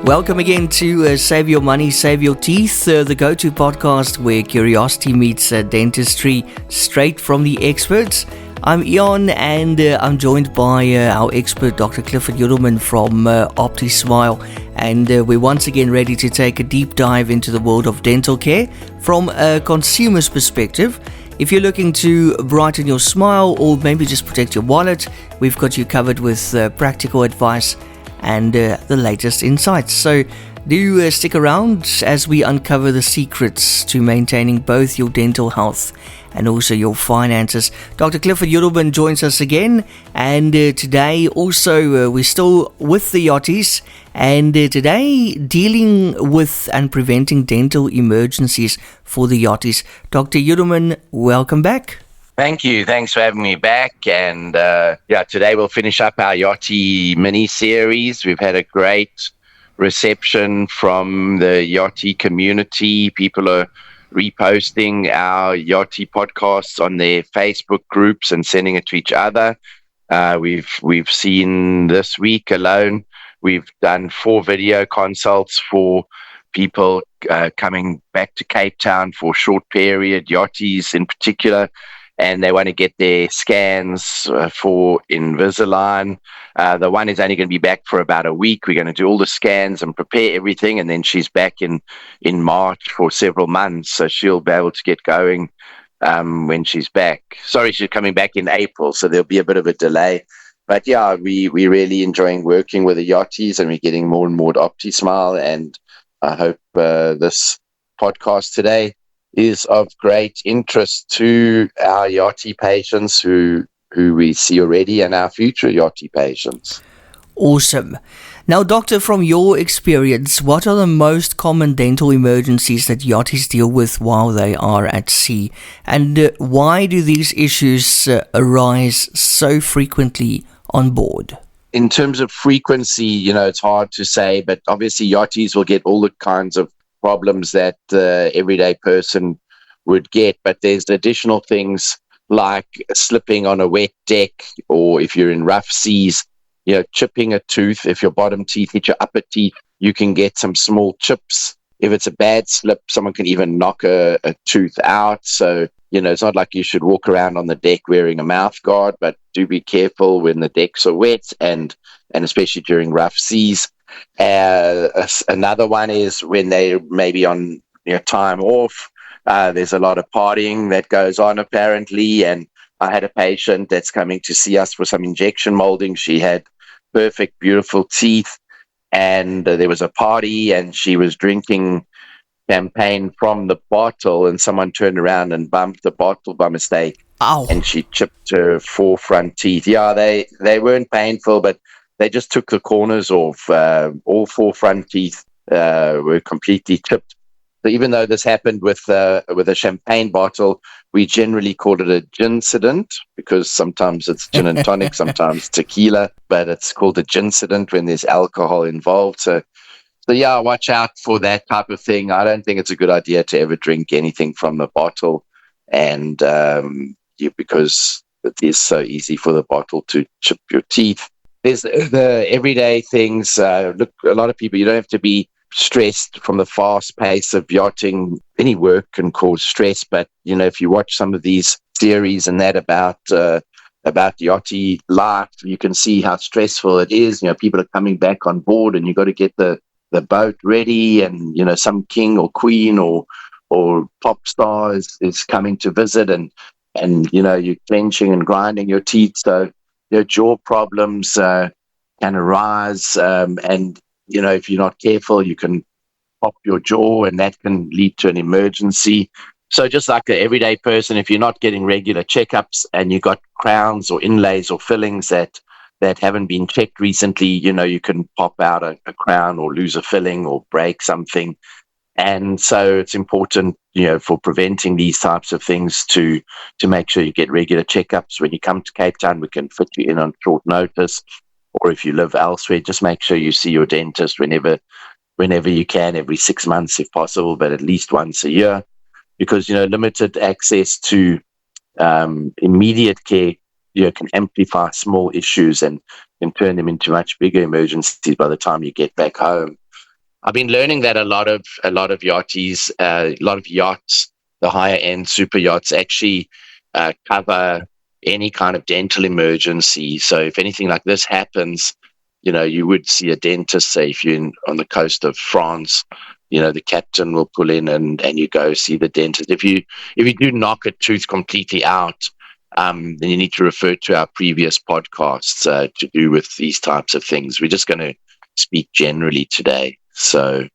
Welcome again to Save Your Money, Save Your Teeth, the go-to podcast where curiosity meets dentistry straight from the experts. I'm Ian and I'm joined by our expert, Dr. Clifford Yudelman from OptiSmile. And we're once again ready to take a deep dive into the world of dental care from a consumer's perspective. If you're looking to brighten your smile or maybe just protect your wallet, we've got you covered with practical advice and the latest insights. So do stick around as we uncover the secrets to maintaining both your dental health and also your finances. Dr. Clifford Yudelman joins us again, and today also we're still with the Yachties, and today dealing with and preventing dental emergencies for the Yachties. Dr. Yudelman, welcome back. Thank you. Thanks for having me back. And today we'll finish up our Yachty mini-series. We've had a great reception from the Yachty community. People are reposting our Yachty podcasts on their Facebook groups and sending it to each other. We've seen this week alone, we've done 4 video consults for people coming back to Cape Town for a short period, Yachties in particular, and they want to get their scans for Invisalign. The one is only going to be back for about a week. We're going to do all the scans and prepare everything, and then she's back in March for several months, so she'll be able to get going when she's back. Sorry, she's coming back in April, so there'll be a bit of a delay. But yeah, we're really enjoying working with the Yachties, and we're getting more and more to OptiSmile, and I hope this podcast today is of great interest to our Yachty patients who we see already and our future Yachty patients. Awesome. Now, Doctor, from your experience, what are the most common dental emergencies that Yachties deal with while they are at sea? And why do these issues arise so frequently on board? In terms of frequency, it's hard to say, but obviously Yachties will get all the kinds of problems that the everyday person would get, but there's additional things like slipping on a wet deck, or if you're in rough seas, chipping a tooth. If your bottom teeth hit your upper teeth, you can get some small chips. If it's a bad slip, someone can even knock a tooth out. So, it's not like you should walk around on the deck wearing a mouth guard, but do be careful when the decks are wet and especially during rough seas. Another one is when they maybe on time off. There's a lot of partying that goes on apparently, and I had a patient that's coming to see us for some injection molding. She had perfect, beautiful teeth, and there was a party, and she was drinking champagne from the bottle, and someone turned around and bumped the bottle by mistake. Ow. And she chipped her 4 front teeth. Yeah, they weren't painful, but they just took the corners off. All 4 front teeth were completely chipped. So even though this happened with a champagne bottle, we generally call it a gincident because sometimes it's gin and tonic, sometimes tequila, but it's called a gincident when there's alcohol involved. So yeah, watch out for that type of thing. I don't think it's a good idea to ever drink anything from the bottle, and because it is so easy for the bottle to chip your teeth. There's the everyday things. Look, a lot of people, you don't have to be stressed from the fast pace of yachting. Any work can cause stress, but if you watch some of these series and that about yachty life, you can see how stressful it is. People are coming back on board, and you've got to get the boat ready, and some king or queen or pop star is coming to visit, and you're clenching and grinding your teeth, so your jaw problems can arise, and if you're not careful, you can pop your jaw, and that can lead to an emergency. So just like the everyday person, if you're not getting regular checkups and you got crowns or inlays or fillings that haven't been checked recently, you can pop out a crown or lose a filling or break something. And so it's important, for preventing these types of things to make sure you get regular checkups. When you come to Cape Town, we can fit you in on short notice. Or if you live elsewhere, just make sure you see your dentist whenever you can, every 6 months if possible, but at least once a year. Because, limited access to immediate care can amplify small issues and can turn them into much bigger emergencies by the time you get back home. I've been learning that a lot of yachties, a lot of yachts, the higher end super yachts actually cover any kind of dental emergency. So if anything like this happens, you would see a dentist. Say if you're on the coast of France, the captain will pull in and you go see the dentist. If you do knock a tooth completely out, then you need to refer to our previous podcasts to do with these types of things. We're just going to speak generally today. So,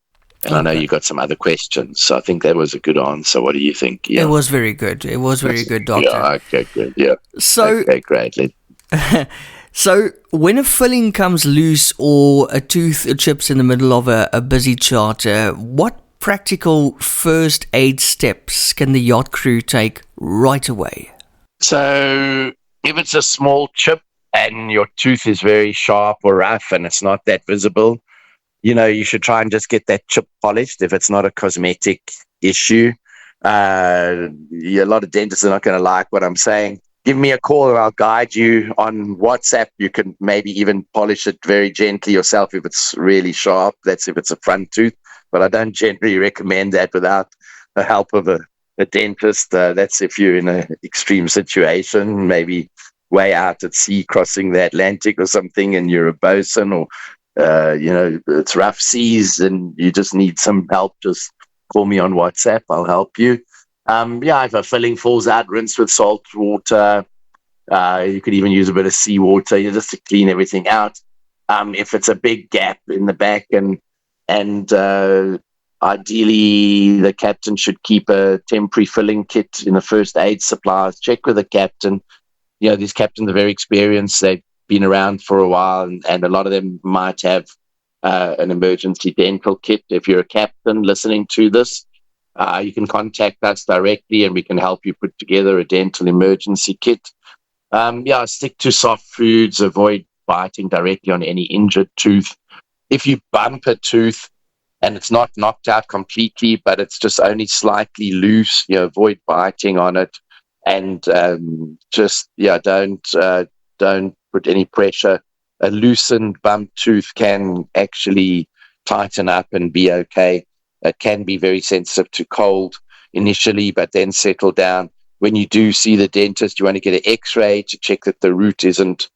and I know you got some other questions. So I think that was a good answer. What do you think? Yeah. It was very good. It was very good, doctor. Yeah, okay, good. Yeah. So, okay, great. So when a filling comes loose or a tooth chips in the middle of a busy charter, what practical first aid steps can the yacht crew take right away? So if it's a small chip and your tooth is very sharp or rough and it's not that visible, you should try and just get that chip polished if it's not a cosmetic issue. A lot of dentists are not going to like what I'm saying. Give me a call and I'll guide you on WhatsApp. You can maybe even polish it very gently yourself if it's really sharp. That's if it's a front tooth. But I don't generally recommend that without the help of a dentist. That's if you're in an extreme situation, maybe way out at sea crossing the Atlantic or something, and you're a bosun or, it's rough seas and you just need some help. Just call me on WhatsApp. I'll help you. If a filling falls out, rinse with salt water. You could even use a bit of seawater just to clean everything out. If it's a big gap in the back, and ideally the captain should keep a temporary filling kit in the first aid supplies. Check with the captain. These captains are very experienced. They've been around for a while, and a lot of them might have an emergency dental kit. If you're a captain listening to this, you can contact us directly and we can help you put together a dental emergency kit. Stick to soft foods, avoid biting directly on any injured tooth. If you bump a tooth and it's not knocked out completely, but it's just only slightly loose, avoid biting on it. And don't put any pressure. A loosened bumped tooth can actually tighten up and be okay. It can be very sensitive to cold initially, but then settle down. When you do see the dentist, you want to get an X-ray to check that the root isn't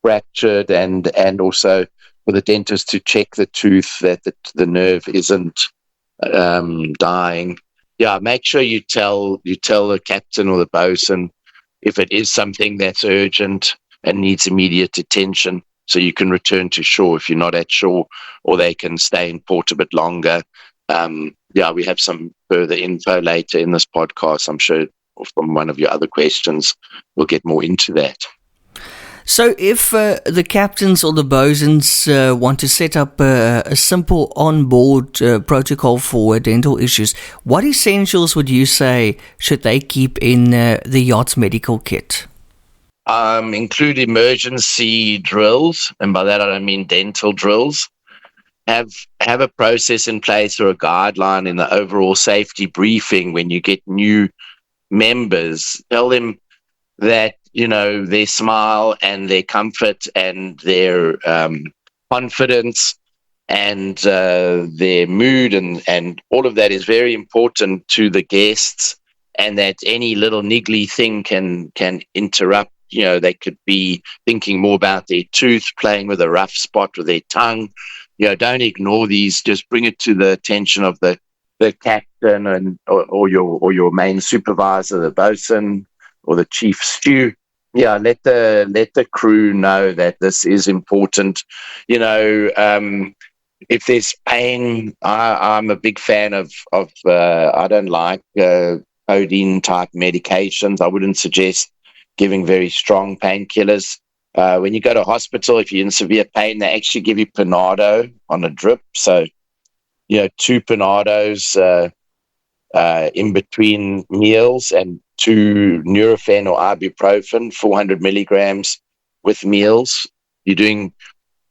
fractured, and also for the dentist to check the tooth that the nerve isn't dying. Make sure you tell the captain or the bosun if it is something that's urgent and needs immediate attention, so you can return to shore if you're not at shore, or they can stay in port a bit longer. We have some further info later in this podcast. I'm sure from one of your other questions, we'll get more into that. So if the captains or the bosuns want to set up a simple on-board protocol for dental issues, what essentials would you say should they keep in the yacht's medical kit? Include emergency drills, and by that I don't mean dental drills. Have a process in place or a guideline in the overall safety briefing when you get new members. Tell them that, their smile and their comfort and their confidence and their mood and all of that is very important to the guests, and that any little niggly thing can interrupt. They could be thinking more about their tooth, playing with a rough spot with their tongue. Don't ignore these. Just bring it to the attention of the captain or your main supervisor, the bosun or the chief stew. Let the crew know that this is important. If there's pain, I'm a big fan of I don't like codeine type medications. I wouldn't suggest giving very strong painkillers. When you go to hospital, if you're in severe pain, they actually give you Panado on a drip. So, 2 Panados in between meals, and 2 Nurofen or ibuprofen, 400 milligrams with meals. You're doing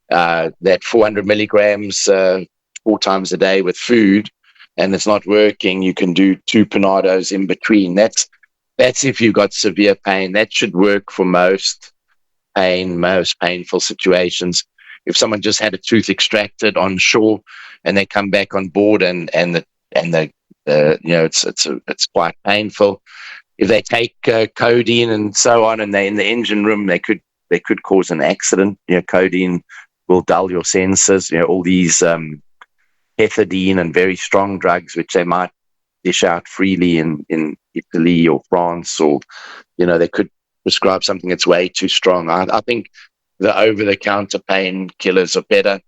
that 400 milligrams 4 times a day with food, and it's not working. You can do 2 Panados in between. That's if you've got severe pain. That should work for most painful situations. If someone just had a tooth extracted on shore and they come back on board, and it's quite painful. If they take codeine and so on, and they're in the engine room, they could cause an accident. Codeine will dull your senses. All these pethidine and very strong drugs, which they might dish out freely in Italy or France, or they could prescribe something that's way too strong. I think the over-the-counter painkillers are better.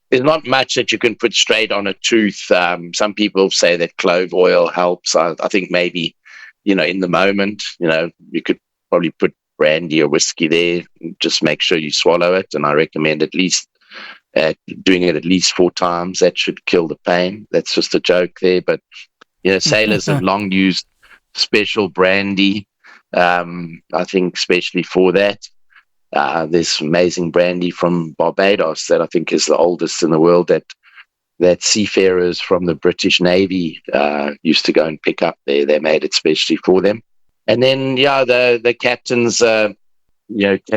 There's not much that you can put straight on a tooth. Some people say that clove oil helps. I think maybe, in the moment, you could probably put brandy or whiskey there. Just make sure you swallow it. And I recommend at least doing it at least 4 times. That should kill the pain. That's just a joke there. But, sailors have long used special brandy, I think, especially for that. There's amazing brandy from Barbados that I think is the oldest in the world that seafarers from the British Navy used to go and pick up there. They made it specially for them. And then, the captains, can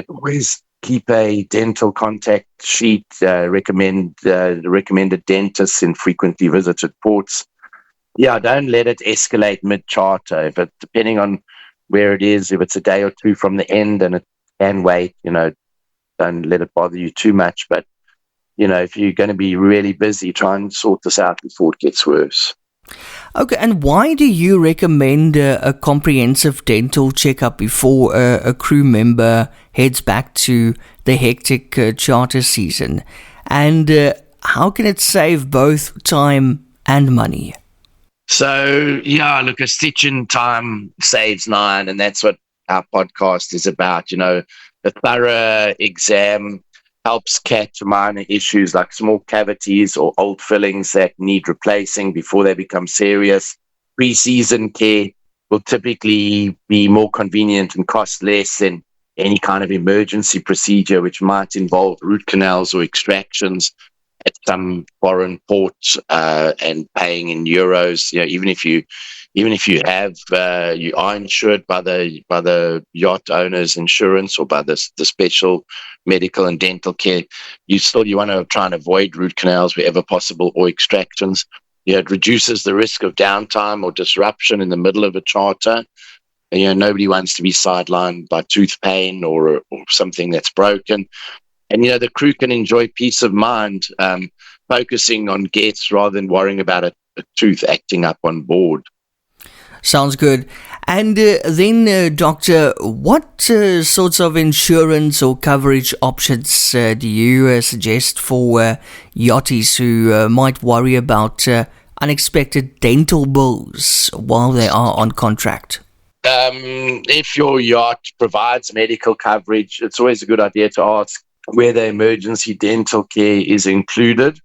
always keep a dental contact sheet, recommended dentists in frequently visited ports. Don't let it escalate mid-charter. But depending on where it is, if it's a day or two from the end and it can wait, don't let it bother you too much. But, if you're going to be really busy, try and sort this out before it gets worse. Okay, and why do you recommend a comprehensive dental checkup before a crew member heads back to the hectic charter season? And how can it save both time and money? So, look, a stitch in time saves 9, and that's what our podcast is about. A thorough exam helps catch minor issues like small cavities or old fillings that need replacing before they become serious. Pre-season care will typically be more convenient and cost less than any kind of emergency procedure, which might involve root canals or extractions at some foreign port and paying in euros. Even if you have you are insured by the yacht owner's insurance or by the special medical and dental care, you want to try and avoid root canals wherever possible, or extractions. It reduces the risk of downtime or disruption in the middle of a charter. And, nobody wants to be sidelined by tooth pain or something that's broken. And, the crew can enjoy peace of mind, focusing on guests rather than worrying about a tooth acting up on board. Sounds good. And then, Doctor, what sorts of insurance or coverage options do you suggest for yachties who might worry about unexpected dental bills while they are on contract? If your yacht provides medical coverage, it's always a good idea to ask whether emergency dental care is included.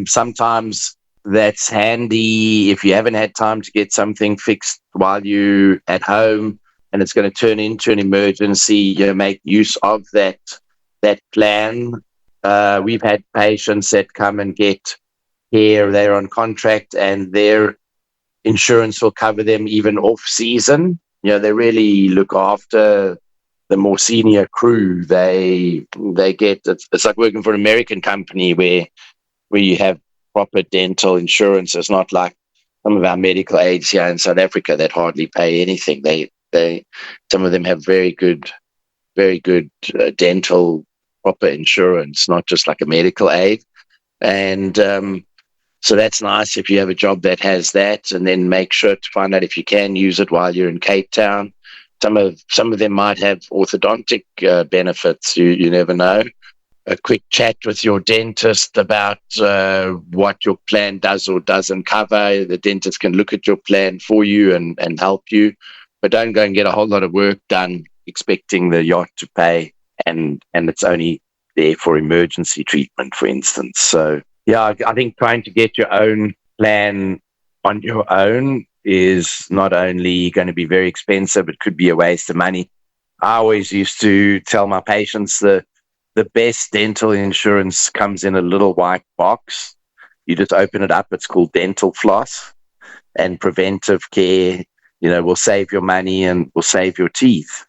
Sometimes that's handy if you haven't had time to get something fixed while you're at home and it's going to turn into an emergency. Make use of that plan. We've had patients that come and get care. They're on contract and their insurance will cover them even off season. They really look after the more senior crew. They get it's like working for an American company where you have proper dental insurance. It's not like some of our medical aids here in South Africa that hardly pay anything. They some of them have very good dental proper insurance, not just like a medical aid. And so that's nice if you have a job that has that. And then make sure to find out if you can use it while you're in Cape Town. Some of them might have orthodontic benefits. You never know. A quick chat with your dentist about what your plan does or doesn't cover. The dentist can look at your plan for you and help you, but don't go and get a whole lot of work done expecting the yacht to pay, and it's only there for emergency treatment, for instance. So, I think trying to get your own plan on your own is not only going to be very expensive, it could be a waste of money. I always used to tell my patients the best dental insurance comes in a little white box. You just open it up. It's called dental floss, and preventive care, will save your money and will save your teeth.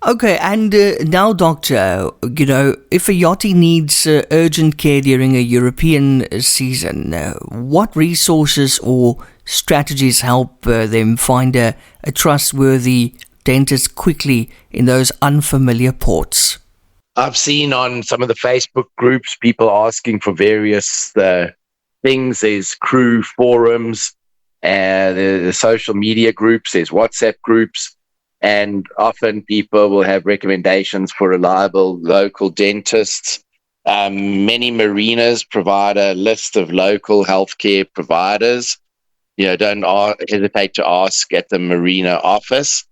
Okay, and now, Doctor, if a yachty needs urgent care during a European season, what resources or strategies help them find a trustworthy dentist quickly in those unfamiliar ports? I've seen on some of the Facebook groups people asking for various things. There's crew forums, the social media groups, there's WhatsApp groups. And often people will have recommendations for reliable local dentists. Many marinas provide a list of local healthcare providers. Don't hesitate to ask at the marina office.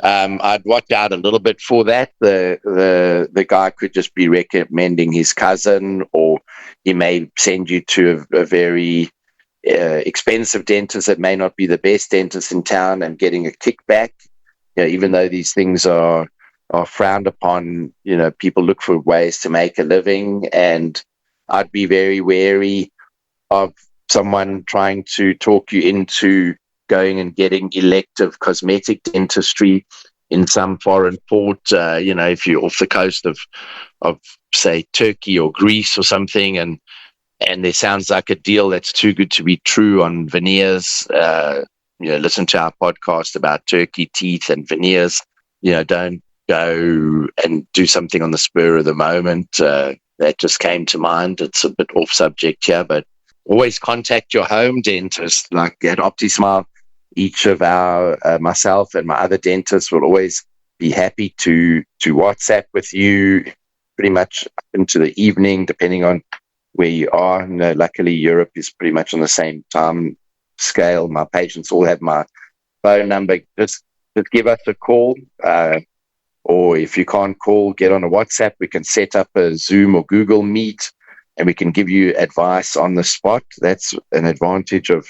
I'd watch out a little bit for that. The guy could just be recommending his cousin, or he may send you to a very expensive dentist that may not be the best dentist in town and getting a kickback. Even though these things are frowned upon, people look for ways to make a living, and I'd be very wary of someone trying to talk you into going and getting elective cosmetic dentistry in some foreign port. If you're off the coast of say Turkey or Greece or something, and there sounds like a deal that's too good to be true on veneers. Listen to our podcast about turkey teeth and veneers. Don't go and do something on the spur of the moment. That just came to mind. It's a bit off subject here, but always contact your home dentist. Like at OptiSmile, each of myself and my other dentists will always be happy to WhatsApp with you pretty much up into the evening, depending on where you are. Luckily, Europe is pretty much on the same time scale. My patients all have my phone number. Just give us a call, or if you can't call, get on a WhatsApp. We can set up a Zoom or Google Meet, and we can give you advice on the spot. That's an advantage of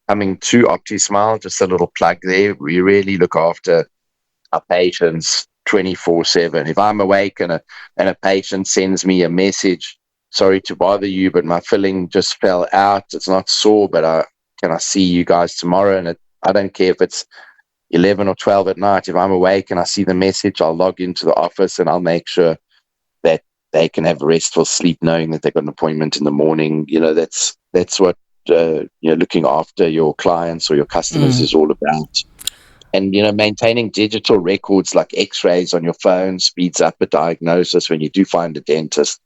coming to OptiSmile. Just a little plug there. We really look after our patients 24/7. If I'm awake and a patient sends me a message, sorry to bother you, but my filling just fell out. It's not sore, but can I see you guys tomorrow? And I don't care if it's 11 or 12 at night. If I'm awake and I see the message, I'll log into the office and I'll make sure that they can have a restful sleep knowing that they've got an appointment in the morning. That's what looking after your clients or your customers is all about. And, maintaining digital records like x-rays on your phone speeds up a diagnosis when you do find a dentist.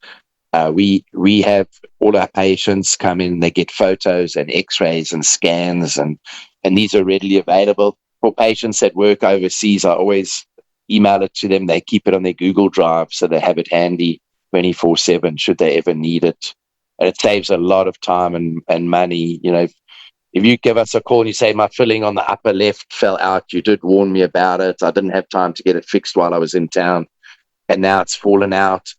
We have all our patients come in, they get photos and x-rays and scans, and these are readily available. For patients that work overseas, I always email it to them. They keep it on their Google Drive so they have it handy 24/7 should they ever need it. And it saves a lot of time and money. If you give us a call and you say, my filling on the upper left fell out, you did warn me about it. I didn't have time to get it fixed while I was in town, and now it's fallen out.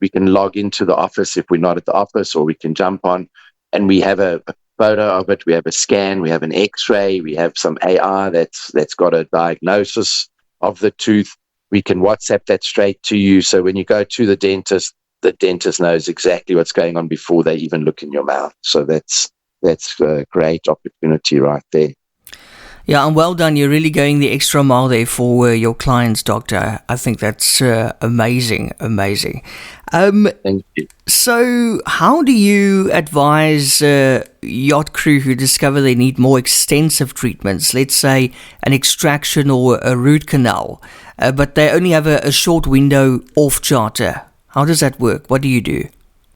We can log into the office if we're not at the office, or we can jump on and we have a photo of it. We have a scan, we have an x-ray, we have some AI that's got a diagnosis of the tooth. We can WhatsApp that straight to you. So when you go to the dentist knows exactly what's going on before they even look in your mouth. So that's a great opportunity right there. Yeah, and well done. You're really going the extra mile there for your clients, Doctor. I think that's amazing. Thank you. So how do you advise yacht crew who discover they need more extensive treatments, let's say an extraction or a root canal, but they only have a short window off charter? How does that work? What do you do?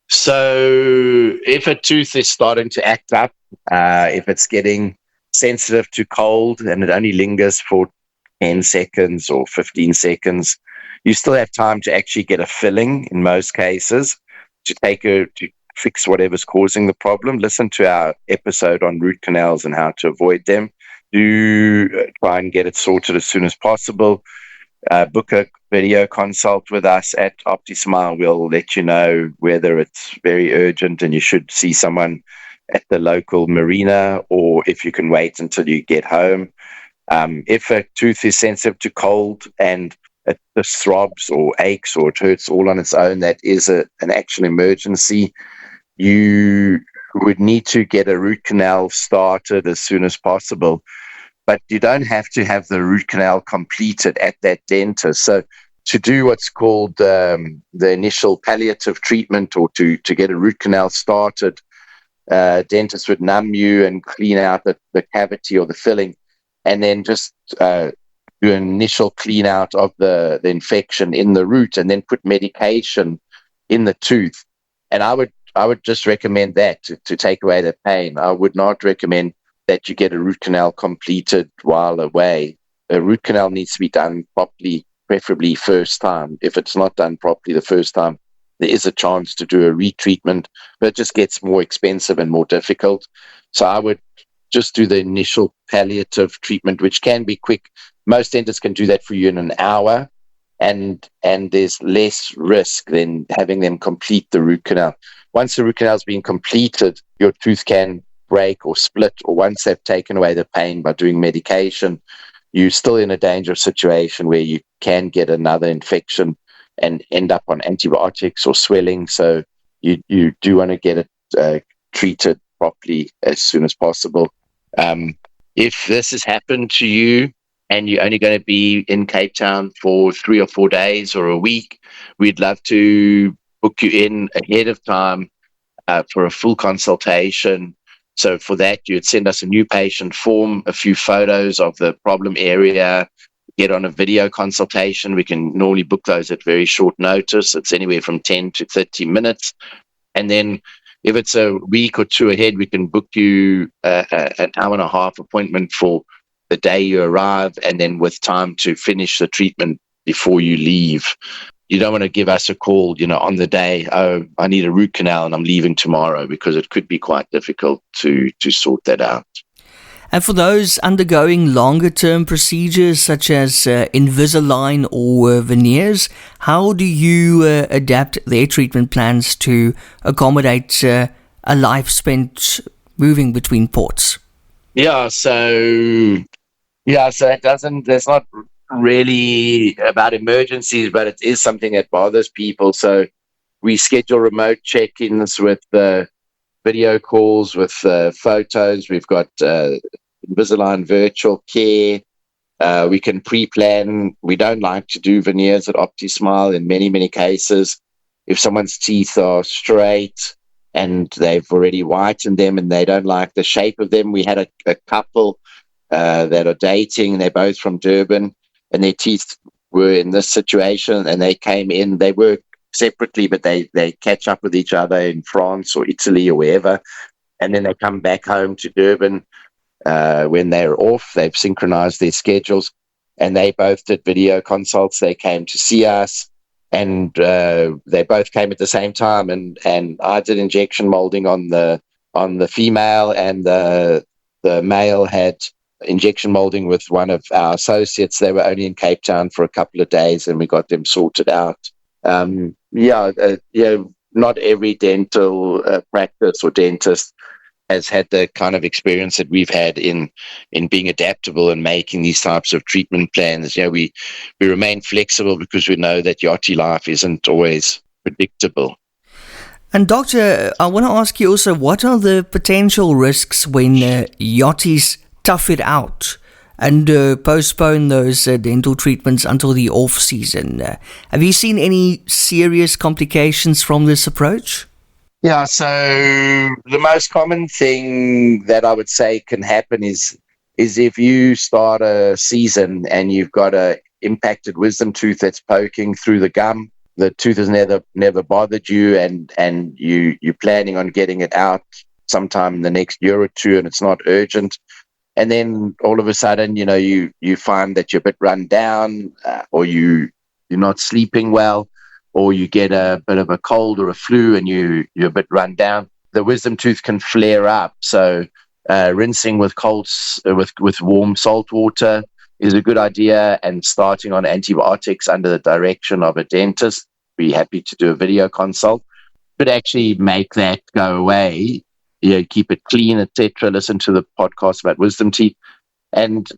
So if a tooth is starting to act up, if it's getting sensitive to cold and it only lingers for 10 seconds or 15 seconds, you still have time to actually get a filling in most cases to fix whatever's causing the problem. Listen to our episode on root canals and how to avoid them. Do try and get it sorted as soon as possible. Book a video consult with us at OptiSmile. We'll let you know whether it's very urgent and you should see someone at the local marina, or if you can wait until you get home. If a tooth is sensitive to cold and it just throbs or aches or it hurts all on its own, that is an actual emergency. You would need to get a root canal started as soon as possible. but you don't have to have the root canal completed at that dentist. So to do what's called the initial palliative treatment, or to get a root canal started, dentist would numb you and clean out the cavity or the filling, and then just do an initial clean out of the infection in the root, and then put medication in the tooth. And I would just recommend that to take away the pain. I would not recommend that you get a root canal completed while away. A root canal needs to be done properly, preferably first time. If it's not done properly the first time, there is a chance to do a retreatment, but it just gets more expensive and more difficult. So I would just do the initial palliative treatment, which can be quick. Most dentists can do that for you in an hour, and there's less risk than having them complete the root canal. Once the root canal has been completed, your tooth can break or split, or once they've taken away the pain by doing medication, you're still in a dangerous situation where you can get another infection and end up on antibiotics or swelling. So you do want to get it treated properly as soon as possible. If this has happened to you and you're only going to be in Cape Town for 3 or 4 days or a week, we'd love to book you in ahead of time for a full consultation. So for that, you'd send us a new patient form, a few photos of the problem area, get on a video consultation. We can normally book those at very short notice. It's anywhere from 10 to 30 minutes. And then if it's a week or two ahead, we can book you an hour and a half appointment for the day you arrive, and then with time to finish the treatment before you leave. You don't want to give us a call, on the day, oh, I need a root canal and I'm leaving tomorrow, because it could be quite difficult to sort that out. And for those undergoing longer-term procedures such as Invisalign or veneers, how do you adapt their treatment plans to accommodate a life spent moving between ports? That's not really about emergencies, but it is something that bothers people. So we schedule remote check-ins with video calls, with photos. We've got Invisalign virtual care. We can pre-plan. We don't like to do veneers at OptiSmile in many, many cases. If someone's teeth are straight and they've already whitened them and they don't like the shape of them, we had a couple that are dating. They're both from Durban, and their teeth were in this situation, and they came in. They work separately, but they catch up with each other in France or Italy or wherever, and then they come back home to Durban when they're off. They've synchronized their schedules, and they both did video consults. They came to see us, and they both came at the same time, and I did injection molding on the female, and the male had injection molding with one of our associates. They were only in Cape Town for a couple of days, and we got them sorted out. Not every dental practice or dentist has had the kind of experience that we've had in being adaptable and making these types of treatment plans. We remain flexible because we know that yachty life isn't always predictable. And Doctor, I want to ask you also, what are the potential risks when yachties tough it out and postpone those dental treatments until the off-season? Have you seen any serious complications from this approach? Yeah, so the most common thing that I would say can happen is if you start a season and you've got a impacted wisdom tooth that's poking through the gum, the tooth has never bothered you, and you're planning on getting it out sometime in the next year or two, and it's not urgent. And then all of a sudden, you find that you're a bit run down, or you're not sleeping well, or you get a bit of a cold or a flu and you're a bit run down. The wisdom tooth can flare up. So rinsing with with warm salt water is a good idea, and starting on antibiotics under the direction of a dentist. Be happy to do a video consult, but actually make that go away. Keep it clean, etc. Listen to the podcast about wisdom teeth, and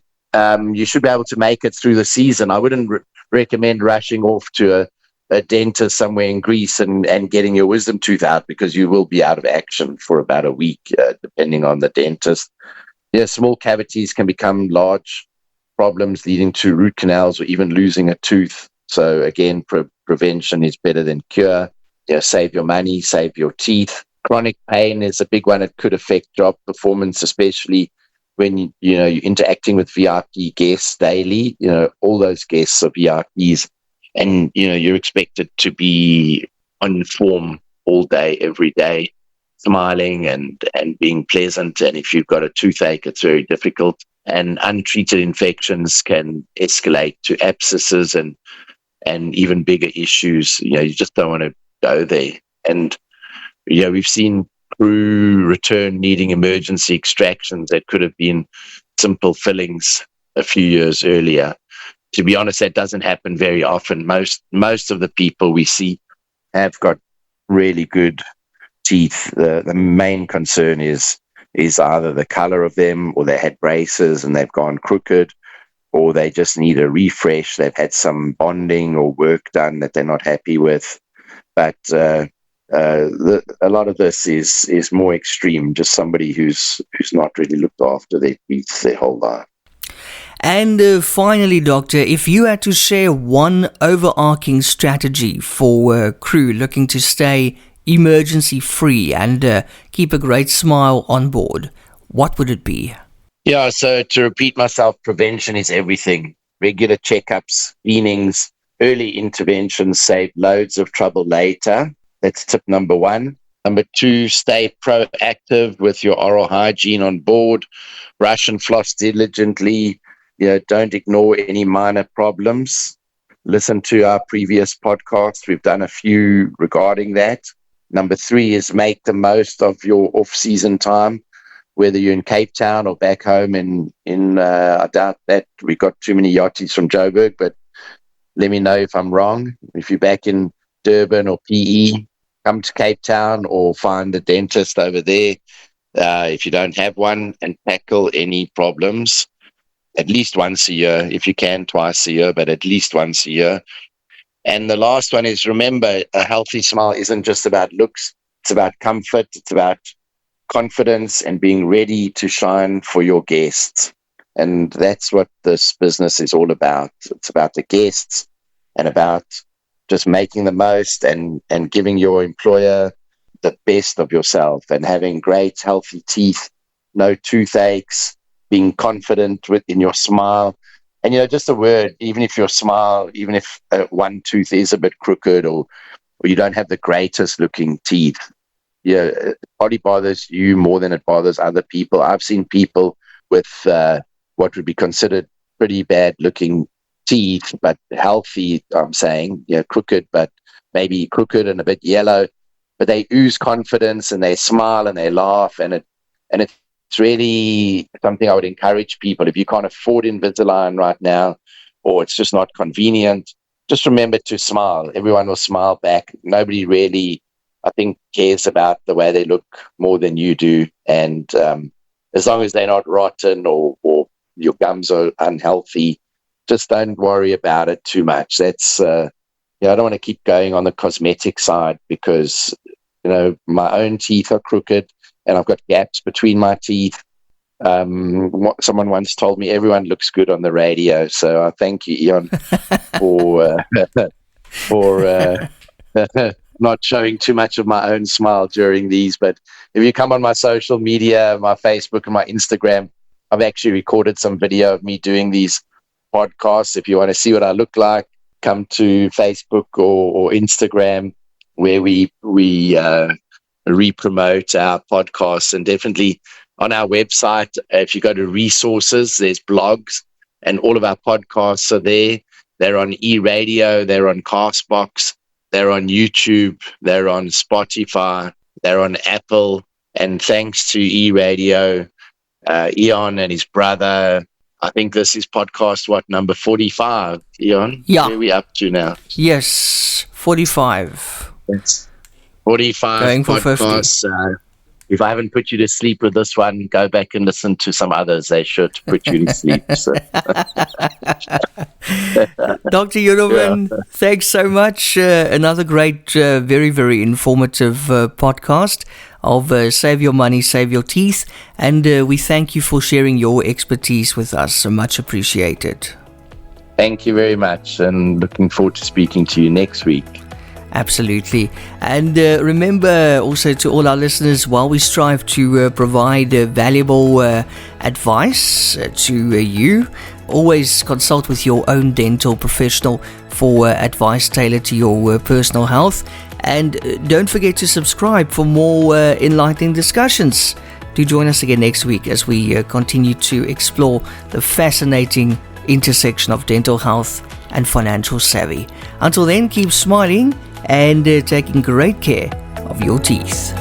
you should be able to make it through the season. I wouldn't recommend rushing off to a dentist somewhere in Greece and getting your wisdom tooth out, because you will be out of action for about a week, depending on the dentist. small cavities can become large problems, leading to root canals or even losing a tooth. So again, prevention is better than cure. Save your money, save your teeth. Chronic pain is a big one. It could affect job performance, especially when you're interacting with VIP guests daily. All those guests are VIPs, and you're expected to be on form all day, every day, smiling and being pleasant. And if you've got a toothache, it's very difficult. And untreated infections can escalate to abscesses and even bigger issues. You just don't want to go there. And we've seen crew return needing emergency extractions that could have been simple fillings a few years earlier. To be honest, that doesn't happen very often. Most of the people we see have got really good teeth. The main concern is either the color of them, or they had braces and they've gone crooked, or they just need a refresh. They've had some bonding or work done that they're not happy with. But a lot of this is more extreme, just somebody who's not really looked after their teeth their whole life. And finally, Doctor, if you had to share one overarching strategy for crew looking to stay emergency free and keep a great smile on board, what would it be? Yeah, so to repeat myself, prevention is everything. Regular checkups, cleanings, early interventions save loads of trouble later. That's tip number 1. Number 2, stay proactive with your oral hygiene on board. Brush and floss diligently. Don't ignore any minor problems. Listen to our previous podcast. We've done a few regarding that. Number 3 is make the most of your off-season time, whether you're in Cape Town or back home in I doubt that we got too many Yachties from Joburg, but let me know if I'm wrong. If you're back in Durban or PE, come to Cape Town or find a dentist over there if you don't have one, and tackle any problems at least once a year. If you can, twice a year, but at least once a year. And the last one is, remember, a healthy smile isn't just about looks. It's about comfort. It's about confidence and being ready to shine for your guests. And that's what this business is all about. It's about the guests and about just making the most and giving your employer the best of yourself and having great, healthy teeth, no toothaches, being confident in your smile. And, just a word, even if your smile, even if one tooth is a bit crooked or you don't have the greatest looking teeth, it probably bothers you more than it bothers other people. I've seen people with what would be considered pretty bad looking teeth, but healthy, I'm saying, crooked, but maybe crooked and a bit yellow, but they ooze confidence and they smile and they laugh, and it's really something I would encourage people. If you can't afford Invisalign right now, or it's just not convenient, just remember to smile. Everyone will smile back. Nobody really, I think, cares about the way they look more than you do. And as long as they're not rotten or your gums are unhealthy, just don't worry about it too much. That's, I don't want to keep going on the cosmetic side because, my own teeth are crooked and I've got gaps between my teeth. Someone once told me everyone looks good on the radio. So I thank you, Ian, for not showing too much of my own smile during these. But if you come on my social media, my Facebook and my Instagram, I've actually recorded some video of me doing these podcasts. If you want to see what I look like, come to Facebook or Instagram, where we re-promote our podcasts. And definitely on our website, if you go to resources, there's blogs, and all of our podcasts are there. They're on eRadio, they're on Castbox, they're on YouTube, they're on Spotify, they're on Apple. And thanks to eRadio, Eon and his brother, I think this is podcast, number 45, Eon? Yeah. Where are we up to now? Yes, 45. It's 45 Going for podcasts. If I haven't put you to sleep with this one, go back and listen to some others. They should put you to sleep. So. Dr. Nurofen, thanks so much. Another great, very, very informative podcast. of Save Your Money, Save Your Teeth. And we thank you for sharing your expertise with us. So much appreciated. Thank you very much, and looking forward to speaking to you next week. Absolutely. And remember also to all our listeners, while we strive to provide valuable advice to you, always consult with your own dental professional for advice tailored to your personal health. And don't forget to subscribe for more enlightening discussions. Do join us again next week as we continue to explore the fascinating intersection of dental health and financial savvy. Until then, keep smiling and taking great care of your teeth.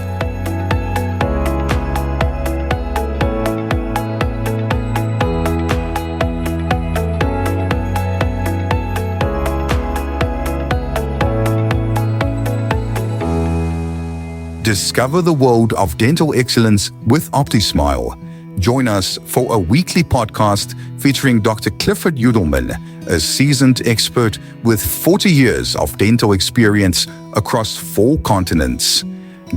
Discover the world of dental excellence with OptiSmile. Join us for a weekly podcast featuring Dr. Clifford Udelman, a seasoned expert with 40 years of dental experience across 4 continents.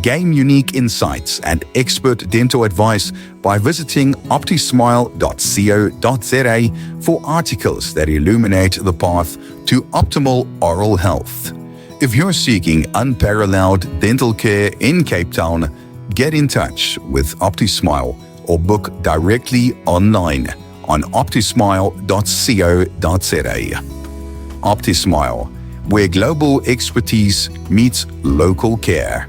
Gain unique insights and expert dental advice by visiting optismile.co.za for articles that illuminate the path to optimal oral health. If you're seeking unparalleled dental care in Cape Town, get in touch with OptiSmile or book directly online on optismile.co.za. OptiSmile, where global expertise meets local care.